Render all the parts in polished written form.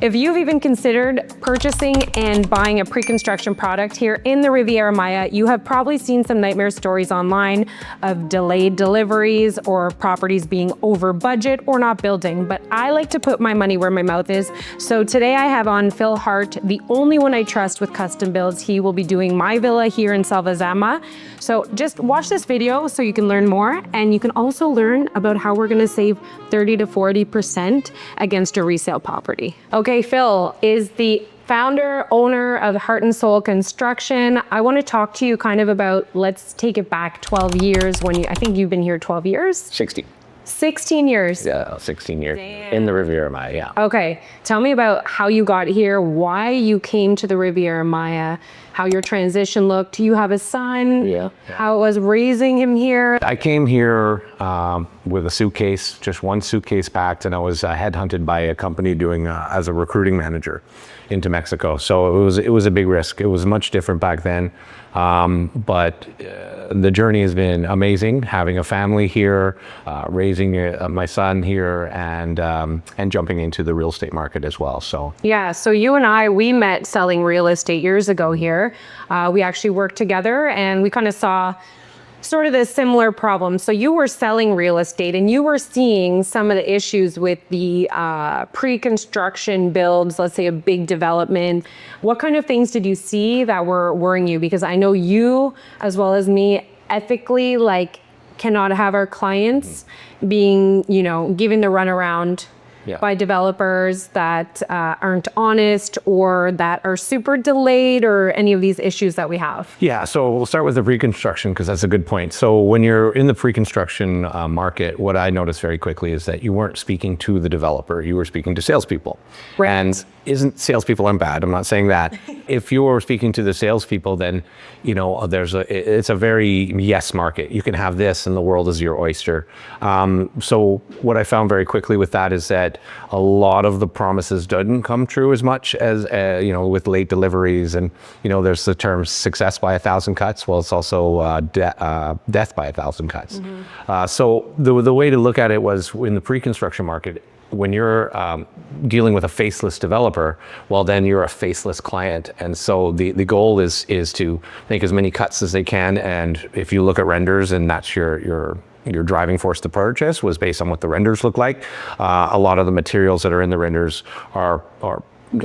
If you've even considered purchasing and buying a pre-construction product here in the Riviera Maya, you have probably seen some nightmare stories online of delayed deliveries or properties being over budget or not building, but I like to put my money where my mouth is. So today I have on Phil Hart, the only one I trust with custom builds. He will be doing my villa here in Salvazama. So just watch this video so you can learn more, and you can also learn about how we're gonna save 30 to 40% against a resale property. Okay, Phil is the founder, owner of Heart and Soul Construction. I want to talk to you kind of about, let's take it back 12 years when I think you've been here 12 years? 16 years. Yeah, 16 years. Damn. In the Riviera Maya, yeah. Okay, tell me about how you got here, why you came to the Riviera Maya, how your transition looked. You have a son. Yeah. How it was raising him here. I came here with a suitcase, just one suitcase packed, and I was headhunted by a company doing as a recruiting manager into Mexico. So it was a big risk. It was much different back then, but the journey has been amazing. Having a family here, raising my son here, and jumping into the real estate market as well. So yeah, so you and we met selling real estate years ago here. We actually worked together, and we kind of saw sort of the similar problem. So you were selling real estate and you were seeing some of the issues with the pre-construction builds, let's say a big development. What kind of things did you see that were worrying you? Because I know you, as well as me, ethically, cannot have our clients being, given the runaround by developers that aren't honest or that are super delayed, or any of these issues that we have. yeah, so we'll start with the pre-construction because that's a good point. So when you're in the pre-construction market, what I noticed very quickly is that you weren't speaking to the developer, you were speaking to salespeople. Right. And salespeople aren't bad, I'm not saying that. If you're speaking to the salespeople, then it's a very yes market. You can have this and the world is your oyster. So what I found very quickly with that is that a lot of the promises didn't come true as much as with late deliveries, and there's the term success by 1,000 cuts. Well, it's also death by 1,000 cuts. Mm-hmm. So the way to look at it was, in the pre-construction market, when you're dealing with a faceless developer, well, then you're a faceless client. And so the goal is to make as many cuts as they can. And if you look at renders, and that's your driving force to purchase, was based on what the renders look like. A lot of the materials that are in the renders are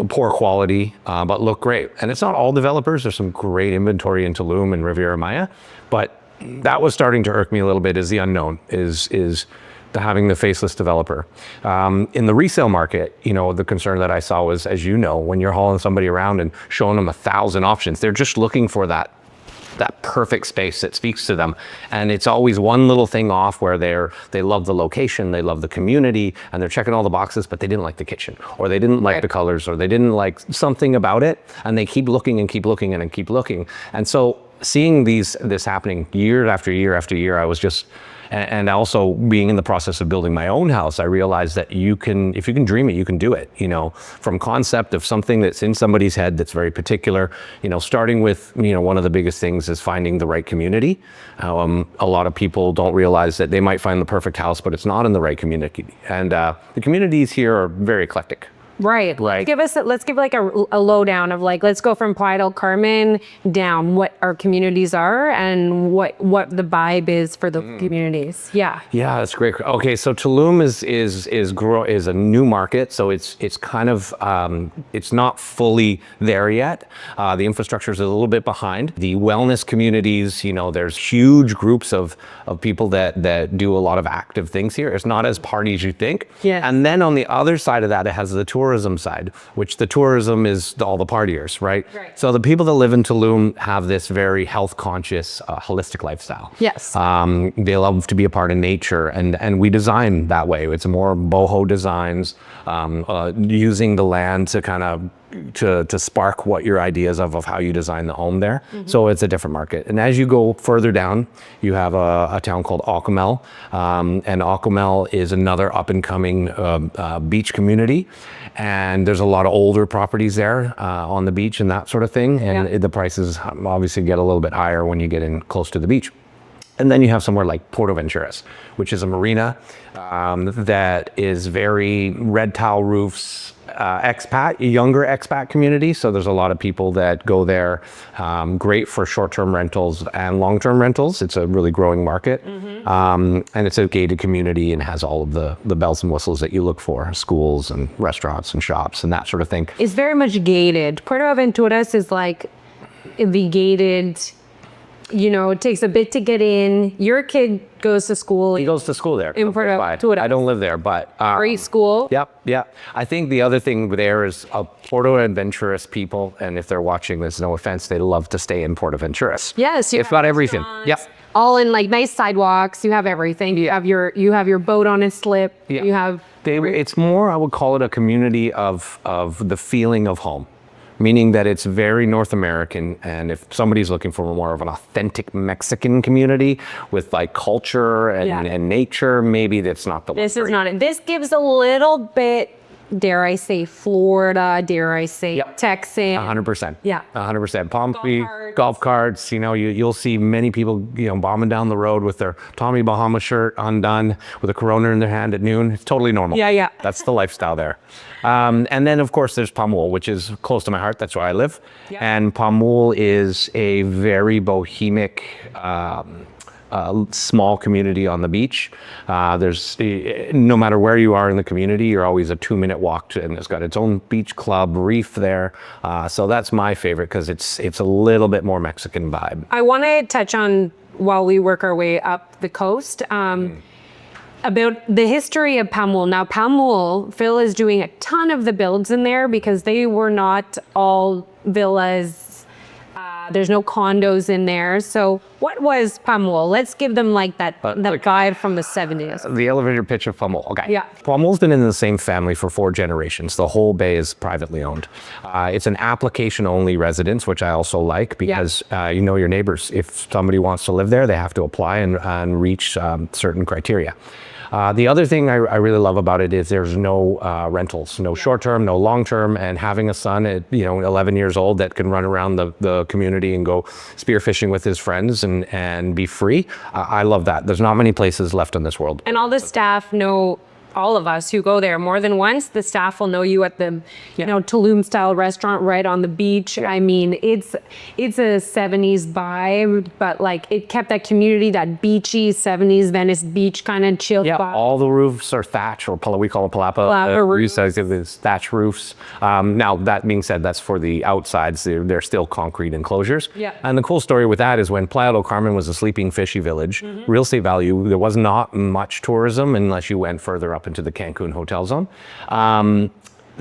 poor quality, but look great. And it's not all developers. There's some great inventory in Tulum and Riviera Maya, but that was starting to irk me a little bit, is the unknown, is having the faceless developer. In the resale market, the concern that I saw was, as when you're hauling somebody around and showing them 1,000 options, they're just looking for that perfect space that speaks to them. And it's always one little thing off, where they love the location, they love the community, and they're checking all the boxes, but they didn't like the kitchen, or they didn't like the colors, or they didn't like something about it. And they keep looking and keep looking and keep looking. And so seeing this happening year after year after year, I was just, and also being in the process of building my own house, I realized that if you can dream it, you can do it. From concept of something that's in somebody's head that's very particular, starting with, one of the biggest things is finding the right community. A lot of people don't realize that they might find the perfect house, but it's not in the right community. And the communities here are very eclectic. Right. Like, let's give a lowdown of let's go from Playa del Carmen down, what our communities are and what the vibe is for the communities. Yeah. Yeah, that's great. Okay, so Tulum is a new market, so it's kind of it's not fully there yet. The infrastructure is a little bit behind. The wellness communities, there's huge groups of people that do a lot of active things here. It's not as party as you think. Yeah. And then on the other side of that, it has the tourism side, which the tourism is all the partiers, right? Right. So the people that live in Tulum have this very health conscious, holistic lifestyle. Yes. They love to be a part of nature, and we design that way. It's more boho designs, using the land to kind of to spark what your ideas of how you design the home there. Mm-hmm. So it's a different market. And as you go further down, you have a town called Ocamel, and Ocamel is another up and coming beach community. And there's a lot of older properties there on the beach and that sort of thing. And the prices obviously get a little bit higher when you get in close to the beach. And then you have somewhere like Puerto Venturas, which is a marina that is very red tile roofs, younger expat community. So there's a lot of people that go there. Great for short-term rentals and long-term rentals. It's a really growing market. And it's a gated community and has all of the bells and whistles that you look for, schools and restaurants and shops and that sort of thing. It's very much gated. Puerto Aventuras is like the gated, you know, it takes a bit to get in. Your kid goes to school. He goes to school there. In Puerto Aventuras. I don't live there, but... Great school. Yep. I think the other thing there is Puerto Adventurous people, and if they're watching this, no offense, they love to stay in Puerto Adventurous. Yes. If not everything. Yep. All in like nice sidewalks. You have everything. You have your boat on a slip. Yeah. You have... It's more, I would call it a community of the feeling of home. Meaning that it's very North American, and if somebody's looking for more of an authentic Mexican community with like culture and nature, maybe that's not the one. This is not it. This gives a little bit, dare I say, Florida, dare I say, Texas. 100%. Yeah. 100%. Palm Beach, golf carts, you know, you'll see many people, you know, bombing down the road with their Tommy Bahama shirt undone with a Corona in their hand at noon. It's totally normal. Yeah. That's the lifestyle there. And then, of course, there's Pamul, which is close to my heart. That's where I live. Yeah. And Pamul is a very bohemic, small community on the beach. There's no matter where you are in the community, you're always a 2-minute walk to, and it's got its own beach club reef there. So that's my favorite because it's a little bit more Mexican vibe. I want to touch on, while we work our way up the coast, about the history of Pamul. Now, Pamul, Phil is doing a ton of the builds in there because they were not all villas. There's no condos in there. So what was Pamul? Let's give them like that guide from the 70s. The elevator pitch of Pamul. Okay. Yeah. Pamul's been in the same family for 4 generations. The whole bay is privately owned. It's an application-only residence, which I also like because you know your neighbors. If somebody wants to live there, they have to apply and reach certain criteria. The other thing I really love about it is there's no rentals, no short-term, no long-term, and having a son at 11 years old that can run around the community and go spearfishing with his friends and be free. I love that. There's not many places left in this world. And all the staff know, all of us who go there more than once, the staff will know you at the Tulum-style restaurant right on the beach. I mean, it's a 70s vibe, but like it kept that community, that beachy 70s Venice Beach kind of chill vibe. All the roofs are thatch, or we call it palapa roofs. There's thatch roofs. Now, that being said, that's for the outsides. They're still concrete enclosures. Yeah. And the cool story with that is when Playa del Carmen was a sleeping fishy village, real estate value, there was not much tourism unless you went further up into the Cancun hotel zone.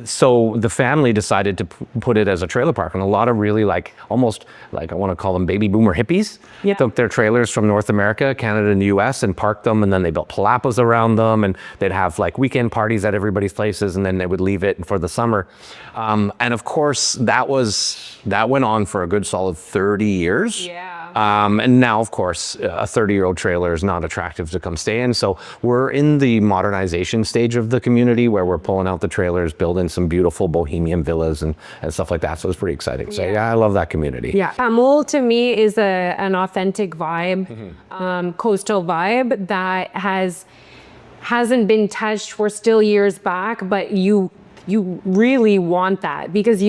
So the family decided to put it as a trailer park, and a lot of really almost I want to call them baby boomer hippies took their trailers from North America, Canada, and the US and parked them, and then they built palapas around them, and they'd have weekend parties at everybody's places, and then they would leave it for the summer. And of course, that went on for a good solid 30 years. Yeah. And now, of course, a 30-year-old trailer is not attractive to come stay in. So we're in the modernization stage of the community where we're pulling out the trailers, building some beautiful bohemian villas and stuff like that. So it's pretty exciting. So yeah, I love that community. Yeah, Pamul to me is an authentic vibe, coastal vibe that hasn't been touched. We're still years back, but you really want that because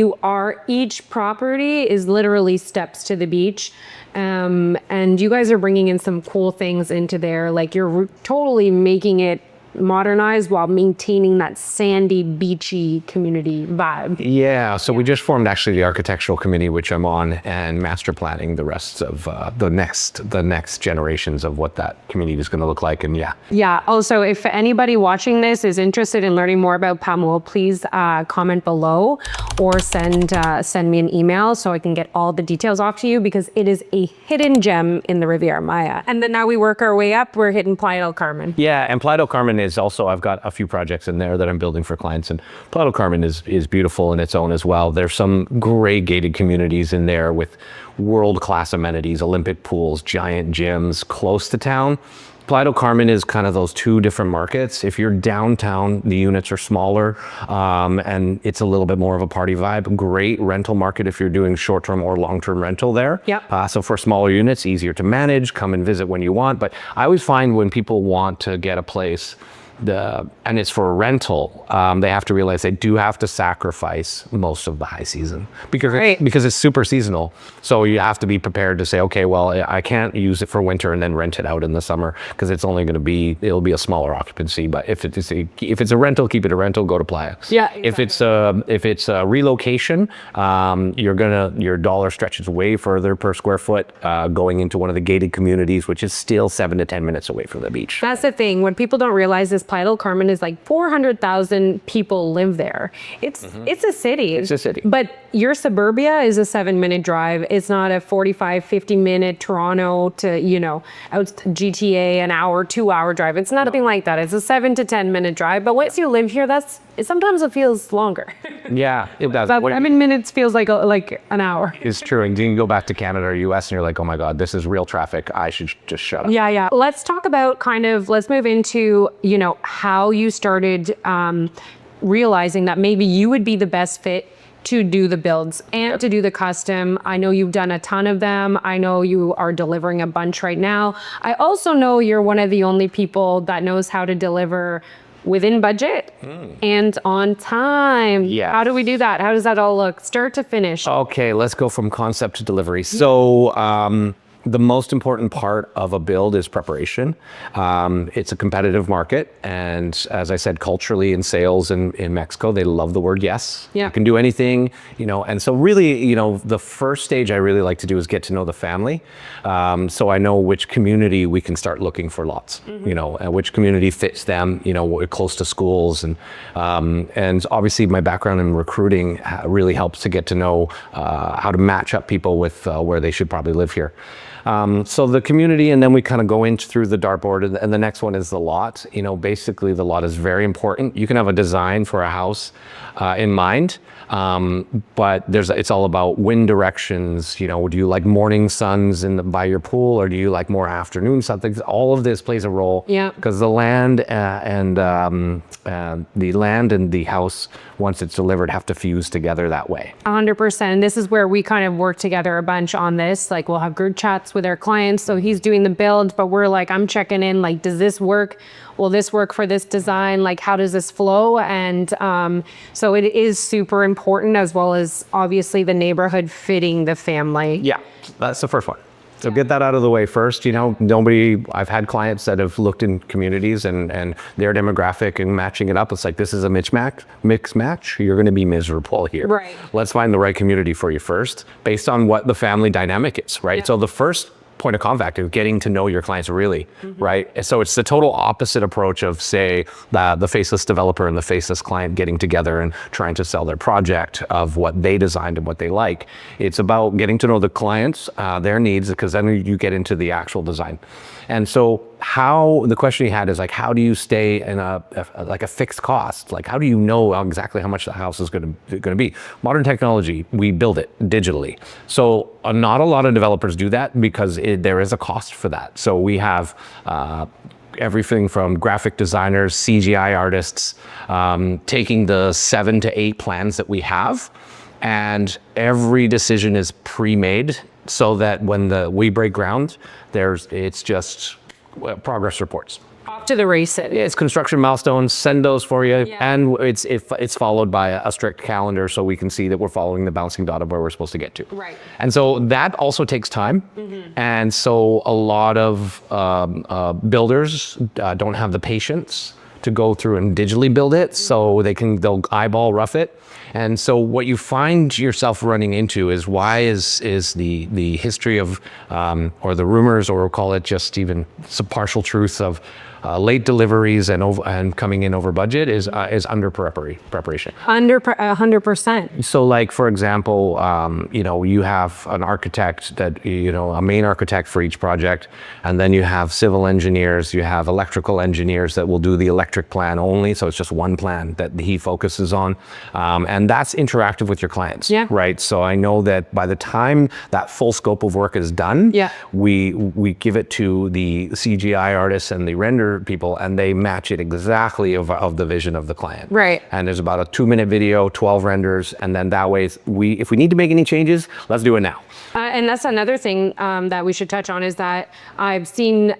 each property is literally steps to the beach. And you guys are bringing in some cool things into there. You're totally making it modernized while maintaining that sandy, beachy community vibe. Yeah, so we just formed actually the architectural committee, which I'm on, and master planning the rest of the next generations of what that community is going to look like. And yeah. Also, if anybody watching this is interested in learning more about Pamul, please comment below or send me an email so I can get all the details off to you, because it is a hidden gem in the Riviera Maya. And then now we work our way up, we're hitting Playa del Carmen. Yeah, and Playa del Carmen is also, I've got a few projects in there that I'm building for clients, and Playa del Carmen is beautiful in its own as well. There's some great gated communities in there with world-class amenities, Olympic pools, giant gyms close to town. Playa del Carmen is kind of those two different markets. If you're downtown, the units are smaller, and it's a little bit more of a party vibe. Great rental market if you're doing short-term or long-term rental there. Yep. So for smaller units, easier to manage, come and visit when you want. But I always find when people want to get a place and it's for a rental, they have to realize they do have to sacrifice most of the high season because it's super seasonal. So you have to be prepared to say, okay, well, I can't use it for winter and then rent it out in the summer because it's only going to be, it'll be a smaller occupancy. But if it's a rental, keep it a rental, go to Playa. Yeah, exactly. If it's a relocation, your dollar stretches way further per square foot going into one of the gated communities, which is still 7 to 10 minutes away from the beach. That's the thing. When people don't realize this, Playa del Carmen is like 400,000 people live there. It's a city. It's a city. But your suburbia is a 7-minute drive. It's not a 45, 50-minute Toronto to, out GTA, an hour, 2-hour drive. It's nothing like that. It's a 7 to 10-minute drive. But once you live here, sometimes it feels longer. Yeah, it does. About 7 minutes feels like an hour. It's true. And you can go back to Canada or US and you're like, oh my God, this is real traffic. I should just shut up. Yeah. Let's talk about let's move into, how you started realizing that maybe you would be the best fit to do the builds and to do the custom. I know you've done a ton of them. I know you are delivering a bunch right now. I also know you're one of the only people that knows how to deliver within budget and on time. Yeah. How do we do that? How does that all look? Start to finish. Okay, let's go from concept to delivery. So the most important part of a build is preparation. It's a competitive market. And as I said, culturally in sales in Mexico, they love the word yes. Yeah. You can do anything, and so really, the first stage I really like to do is get to know the family. So I know which community we can start looking for lots, and which community fits them, close to schools. And obviously my background in recruiting really helps to get to know how to match up people with where they should probably live here. So the community, and then we kind of go in through the dartboard, and the next one is the lot. Basically the lot is very important. You can have a design for a house in mind, but it's all about wind directions. Do you like morning suns by your pool, or do you like more afternoon something? All of this plays a role. Yeah. Because the land and the house, once it's delivered, have to fuse together that way. 100%. This is where we kind of work together a bunch on this. Like, we'll have group chats with our clients. So he's doing the build, but we're like, I'm checking in, like, does this work? Will this work for this design? Like, how does this flow? And so it is super important, as well as obviously the neighborhood fitting the family. Yeah, that's the first one. So get that out of the way first. I've had clients that have looked in communities and their demographic and matching it up. It's like, this is a mix match. You're going to be miserable here. Right. Let's find the right community for you first, based on what the family dynamic is, right? Yeah. So the first point of contact is getting to know your clients really, right? So it's the total opposite approach of, say, the faceless developer and the faceless client getting together and trying to sell their project of what they designed and what they like. It's about getting to know the clients, their needs, because then you get into the actual design. And so the question he had is like, how do you stay in a fixed cost? Like, how do you know exactly how much the house is going to be? Modern technology, we build it digitally. So not a lot of developers do that because there is a cost for that. So we have everything from graphic designers, CGI artists, taking the 7 to 8 plans that we have, and every decision is pre-made so that when we break ground, it's just progress reports. Off to the races. It's construction milestones, send those for you. Yeah. And it's followed by a strict calendar so we can see that we're following the bouncing dot of where we're supposed to get to. Right. And so that also takes time. And so a lot of builders don't have the patience to go through and digitally build it, so they'll eyeball rough it. And so what you find yourself running into is the history of, or the rumors, or we'll call it just even some partial truths of late deliveries and coming in over budget is under preparation. 100%. So like, for example, you have an architect that, a main architect for each project, and then you have civil engineers, you have electrical engineers that will do the electric plan only. So it's just one plan that he focuses on. And that's interactive with your clients, Yeah. right? So I know that by the time that full scope of work is done, Yeah. we give it to the CGI artists and the render people, and they match it exactly of the vision of the client. Right. And there's about a 2-minute video, 12 renders, and then that way, if we need to make any changes, let's do it now. And that's another thing that we should touch on is that I've seen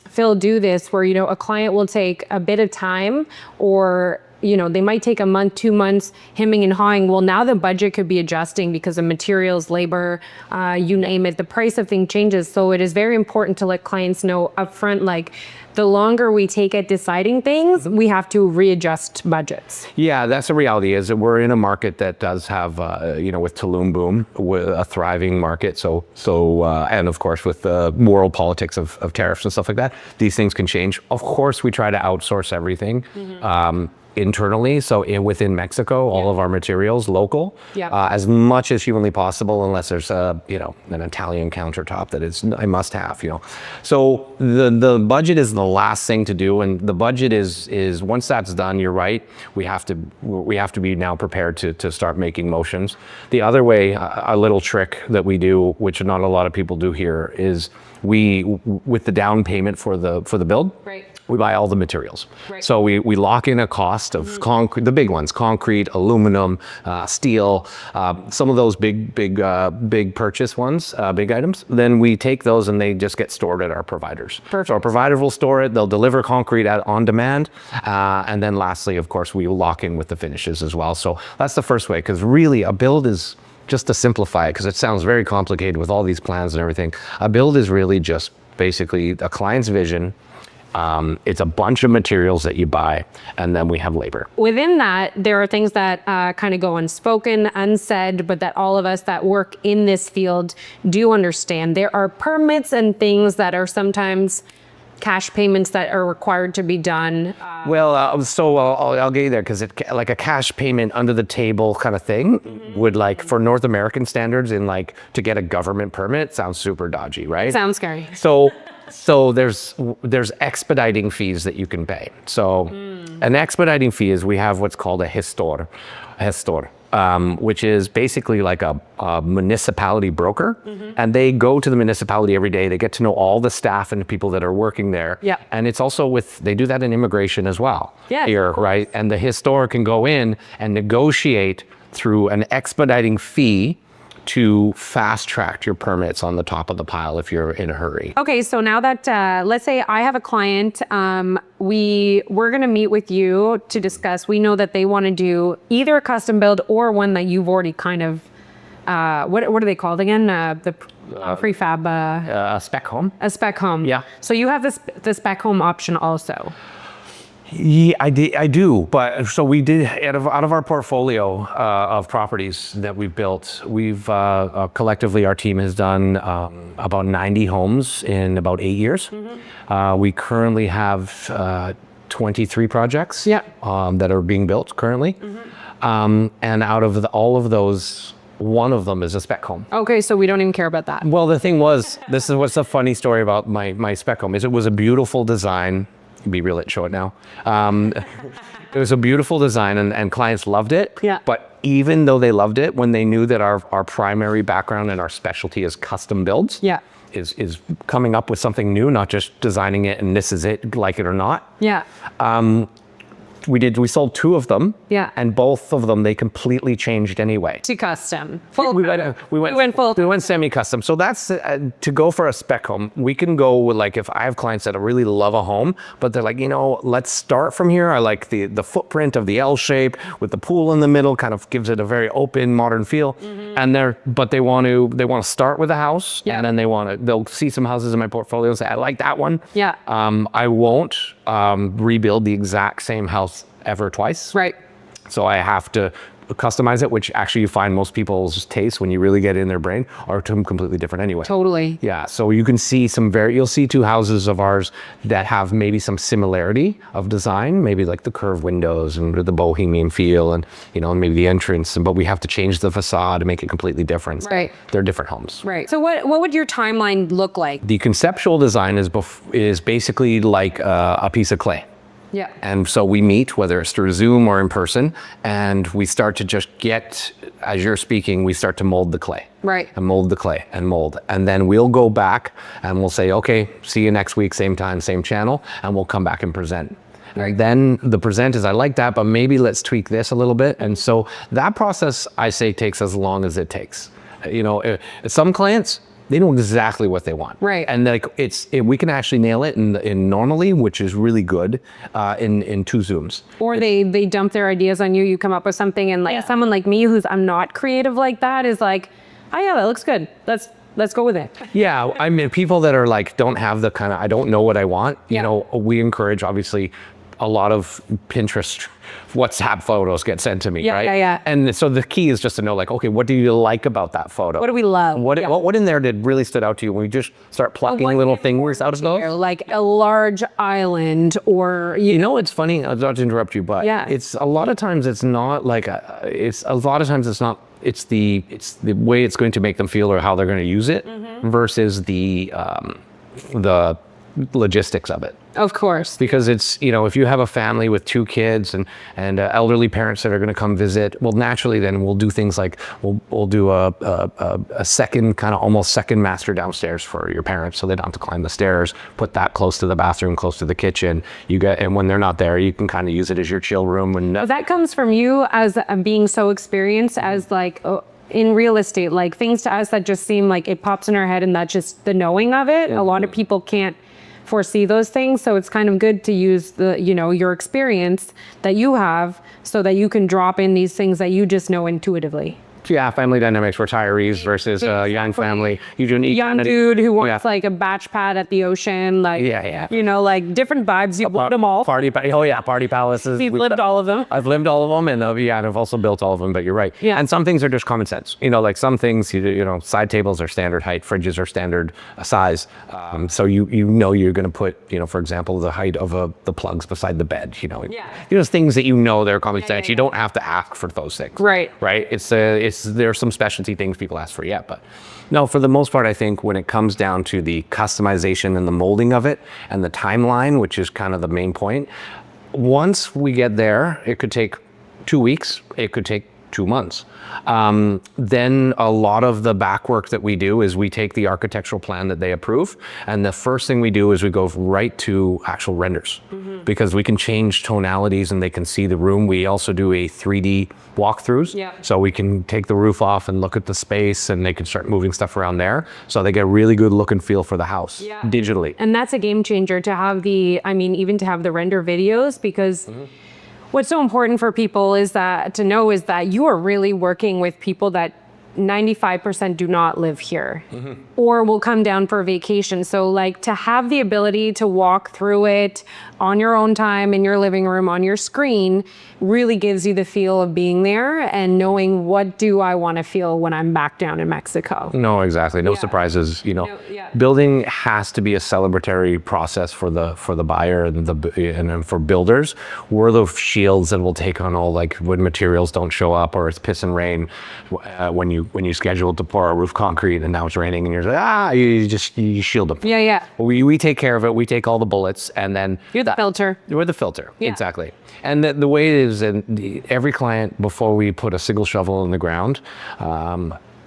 Phil do this where, a client will take a bit of time, or they might take a month, 2 months hemming and hawing. Well, now the budget could be adjusting because of materials, labor, you name it. The price of things changes. So it is very important to let clients know upfront, like, the longer we take at deciding things, we have to readjust budgets. Yeah, that's the reality. Is that we're in a market that does have, with Tulum boom, with a thriving market. So, and of course with the world politics of tariffs and stuff like that, these things can change. Of course, we try to outsource everything. Internally, so within Mexico, all of our materials local, as much as humanly possible, unless there's an Italian countertop that is a must-have. So the budget is the last thing to do, and the budget is once that's done, you're right. We have to be now prepared to start making motions. The other way, a little trick that we do, which not a lot of people do here, is with the down payment for the build. Right. We buy all the materials. Right. So we lock in a cost of concrete, the big ones, concrete, aluminum, steel, some of those big purchase ones, big items. Then we take those and they just get stored at our providers. Perfect. So our provider will store it. They'll deliver concrete on demand. And then lastly, of course, we lock in with the finishes as well. So that's the first way, because really a build is, just to simplify it, because it sounds very complicated with all these plans and everything, a build is really just basically a client's vision. It's a bunch of materials that you buy, and then we have labor. Within that, there are things that kind of go unspoken, unsaid, but that all of us that work in this field do understand. There are permits and things that are sometimes cash payments that are required to be done. I'll get you there, because like a cash payment under the table kind of thing would, like, for North American standards, to get a government permit, sounds super dodgy, right? Sounds scary. So there's expediting fees that you can pay. So an expediting fee is, we have what's called a gestor, which is basically like a municipality broker. And they go to the municipality every day. They get to know all the staff and the people that are working there. Yeah. And it's also they do that in immigration as well. Yeah. Here, right? And the gestor can go in and negotiate through an expediting fee to fast track your permits on the top of the pile if you're in a hurry. Okay, so now that, let's say I have a client, we're gonna meet with you to discuss, we know that they wanna do either a custom build or one that you've already kind of, what are they called again? The prefab? A spec home. A spec home. Yeah. So you have the spec home option also. Yeah, I do. But so we did, out of our portfolio of properties that we've built, we've collectively, our team has done about 90 homes in about 8 years. We currently have 23 projects that are being built currently. And out of all of those, one of them is a spec home. Okay, so we don't even care about that. Well, the thing was, this is what's a funny story about my spec home, is it was a beautiful design. Be real, show it now. It was a beautiful design, and clients loved it. Yeah. But even though they loved it, when they knew that our primary background and our specialty is custom builds, is coming up with something new, not just designing it and this is it, like it or not. Yeah. We sold 2 of them. Yeah. And both of them, they completely changed anyway. To custom. We went full. We went semi-custom. So that's to go for a spec home. We can go with, like, if I have clients that really love a home, but they're like, let's start from here. I like the footprint of the L shape with the pool in the middle, kind of gives it a very open, modern feel. And they want to start with a house, and then they'll see some houses in my portfolio and say, I like that one. Yeah. I won't rebuild the exact same house ever twice. Right. So I have to customize it, which actually you find most people's tastes, when you really get in their brain, are completely different anyway. Totally. Yeah. So you can see you'll see 2 houses of ours that have maybe some similarity of design, maybe like the curved windows and the bohemian feel, and maybe the entrance, but we have to change the facade to make it completely different. Right. They're different homes. Right. So what would your timeline look like? The conceptual design is basically like a piece of clay. Yeah. And so we meet, whether it's through Zoom or in person, and we start to just get, as you're speaking, we start to mold the clay. Right. And mold the clay and mold. And then we'll go back and we'll say, okay, see you next week, same time, same channel, and we'll come back and present. Right. Then the present is, I like that, but maybe let's tweak this a little bit. And so that process, I say, takes as long as it takes. You know, some clients, they know exactly what they want. Right. And like we can actually nail it in normally, which is really good, in 2 Zooms. Or they dump their ideas on you, you come up with something, and like someone like me I'm not creative like that is like, oh yeah, that looks good. Let's go with it. Yeah, I mean, people that are like, don't have the kind of, I don't know what I want, you know, we encourage, obviously, a lot of Pinterest, WhatsApp photos get sent to me, right? Yeah. And so the key is just to know, like, okay, what do you like about that photo? What do we love? What in there did really stood out to you when we just start plucking little things out of those? Like a large island, or you know, it's funny, not to interrupt you, but it's a lot of times it's not like it's the way it's going to make them feel or how they're going to use it versus the logistics of it. Of course. Because it's, you know, if you have a family with 2 kids and elderly parents that are going to come visit, well, naturally then we'll do things like we'll do a second, kind of almost second master downstairs for your parents, so they don't have to climb the stairs. Put that close to the bathroom, close to the kitchen. And when they're not there, you can kind of use it as your chill room. And that comes from you as being so experienced as like in real estate, like things to us that just seem like it pops in our head, and that's just the knowing of it. A lot of people can't foresee those things, so it's kind of good to use your experience that you have so that you can drop in these things that you just know intuitively. Yeah, family dynamics, retirees versus young family. You do need young dude who wants like a batch pad at the ocean, like you know, like different vibes. You've lived them all. Party palaces. We've lived all of them. I've lived all of them, and and I've also built all of them. But you're right. Yeah. And some things are just common sense. You know, like some things, you know, side tables are standard height, fridges are standard size. So you know you're going to put, you know, for example, the height of the plugs beside the bed. You know, things that you know they're common sense. You don't have to ask for those things. Right. Right. There's some specialty things people ask for, but no, for the most part, I think when it comes down to the customization and the molding of it and the timeline, which is kind of the main point, once we get there, it could take 2 weeks, it could take 2 months. Then a lot of the back work that we do is we take the architectural plan that they approve, and the first thing we do is we go right to actual renders, because we can change tonalities and they can see the room. We also do a 3D walkthroughs, so we can take the roof off and look at the space, and they can start moving stuff around there, so they get a really good look and feel for the house digitally. And that's a game changer to have even to have the render videos, because what's so important for people is that you are really working with people that 95% do not live here or will come down for a vacation. So like to have the ability to walk through it on your own time in your living room on your screen really gives you the feel of being there and knowing, what do I want to feel when I'm back down in Mexico? No, exactly. No surprises. You know, building has to be a celebratory process for the buyer and for builders. We're the shields that will take on all, like, when materials don't show up or it's piss and rain, when you scheduled to pour a roof concrete and now it's raining and you're like, you shield them. We take care of it. We take all the bullets, and then you're the filter. We're the filter. Exactly. And the way it is, and every client, before we put a single shovel in the ground,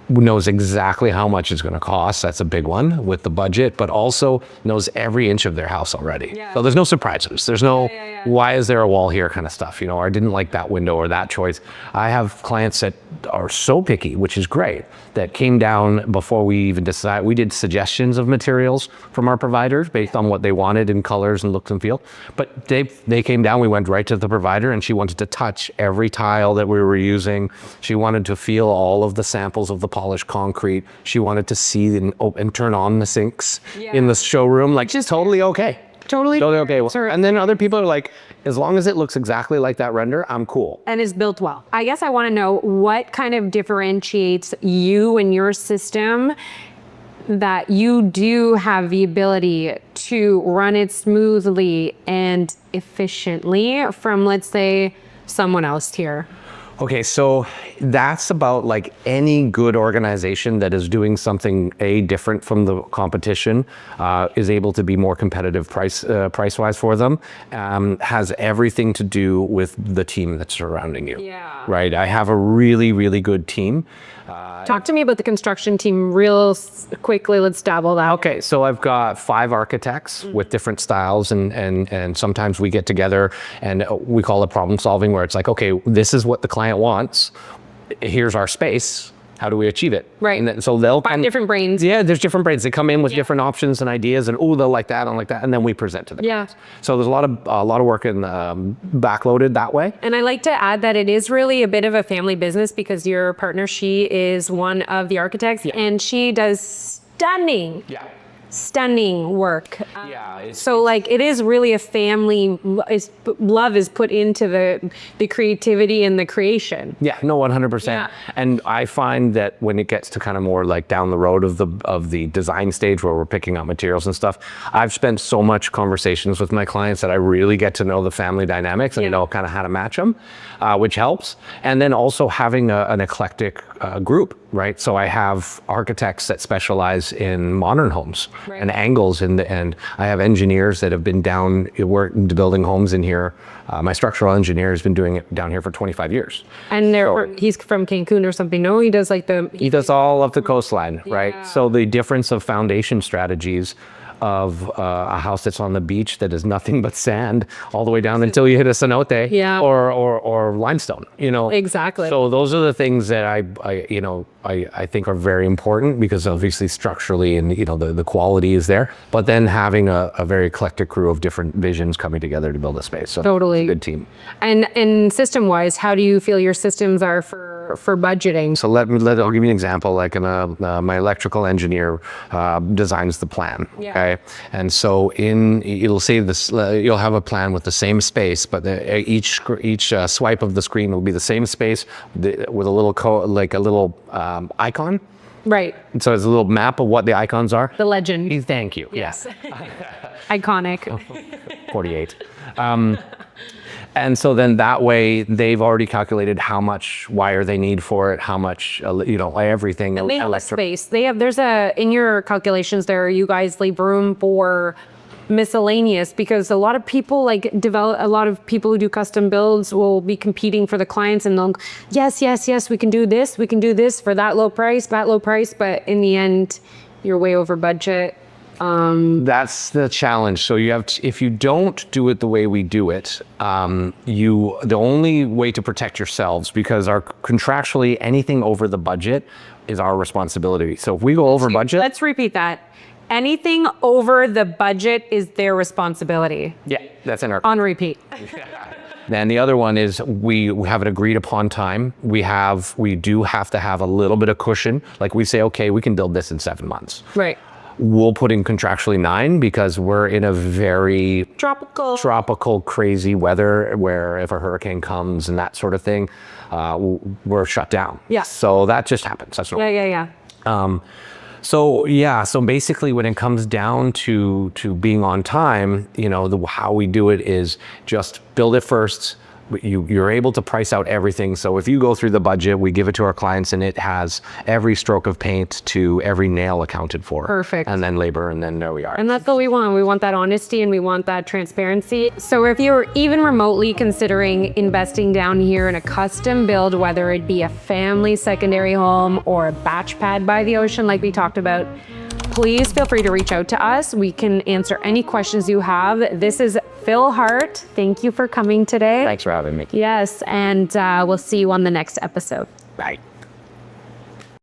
knows exactly how much it's going to cost. That's a big one with the budget, but also knows every inch of their house already. So there's no surprises. There's no, why is there a wall here kind of stuff, you know, or I didn't like that window or that choice. I have clients that are so picky, which is great, that came down before we even decide. We did suggestions of materials from our providers based on what they wanted in colors and looks and feel. But they came down, we went right to the provider, and she wanted to touch every tile that we were using. She wanted to feel all of the samples of the polished concrete. She wanted to see and turn on the sinks in the showroom. Like, just totally okay. Totally okay. And then other people are like, as long as it looks exactly like that render, I'm cool. And is built well. I guess I want to know what kind of differentiates you and your system, that you do have the ability to run it smoothly and efficiently from, let's say, someone else here. Okay, so that's about like any good organization that is doing something different from the competition, is able to be more competitive price-wise for them, has everything to do with the team that's surrounding you. Yeah. Right. I have a really, really good team. Talk to me about the construction team real quickly. Let's dabble that. Okay, so I've got 5 architects with different styles, and sometimes we get together and we call it problem solving, where it's like, okay, this is what the client wants. Here's our space. How do we achieve it? Right. And then, so they'll Five different brains. Yeah, there's different brains. They come in with different options and ideas, and they'll like that, and like that, and then we present to them. Yeah. So there's a lot of work in backloaded that way. And I like to add that it is really a bit of a family business, because your partner, she is one of the architects, and she does stunning work. So like it is really a family. Love is put into the creativity and the creation. Yeah, no, 100%. Yeah. And I find that when it gets to kind of more like down the road of the design stage, where we're picking out materials and stuff, I've spent so much conversations with my clients that I really get to know the family dynamics and know kind of how to match them, which helps. And then also having an eclectic group, right? So I have architects that specialize in modern homes and angles, and I have engineers that have been down building homes in here. My structural engineer has been doing it down here for 25 years. And he's from Cancun or something. No, he does like he does all of the coastline, right? So the difference of foundation strategies of a house that's on the beach that is nothing but sand all the way down until you hit a cenote or limestone, Exactly. So those are the things that I think are very important, because obviously structurally and the quality is there, but then having a very eclectic crew of different visions coming together to build a space. So totally. It's a good team. And system wise, how do you feel your systems are for budgeting? So I'll give you an example. Like my electrical engineer designs the plan. Okay, and so it'll say this. You'll have a plan with the same space, but each swipe of the screen will be the same space with a little icon. Right. And so it's a little map of what the icons are. The legend. Thank you. Yes. Iconic. 48. And so then that way they've already calculated how much wire they need for it, how much, everything. And they have space. In your calculations there, you guys leave room for miscellaneous, because a lot of people who do custom builds will be competing for the clients, and they'll, yes, we can do this for that low price, but in the end, you're way over budget. That's the challenge. So if you don't do it the way we do it, the only way to protect yourselves, because contractually anything over the budget is our responsibility. So if we go over budget, let's repeat that. Anything over the budget is their responsibility. Yeah, that's in our on repeat. Then the other one is we have an agreed upon time. We do have to have a little bit of cushion. Like we say, okay, we can build this in 7 months. Right. We'll put in contractually 9, because we're in a very tropical, crazy weather, where if a hurricane comes and that sort of thing, we're shut down. Yeah. So that just happens. That's normal. Yeah. So basically when it comes down to being on time, how we do it is just build it first. You're able to price out everything. So if you go through the budget, we give it to our clients, and it has every stroke of paint to every nail accounted for. Perfect. And then labor, and then there we are. And that's what we want. We want that honesty, and we want that transparency. So if you're even remotely considering investing down here in a custom build, whether it be a family secondary home or a batch pad by the ocean like we talked about, please feel free to reach out to us. We can answer any questions you have. This is Phil Hart. Thank you for coming today. Thanks for having me. Yes, and we'll see you on the next episode. Bye.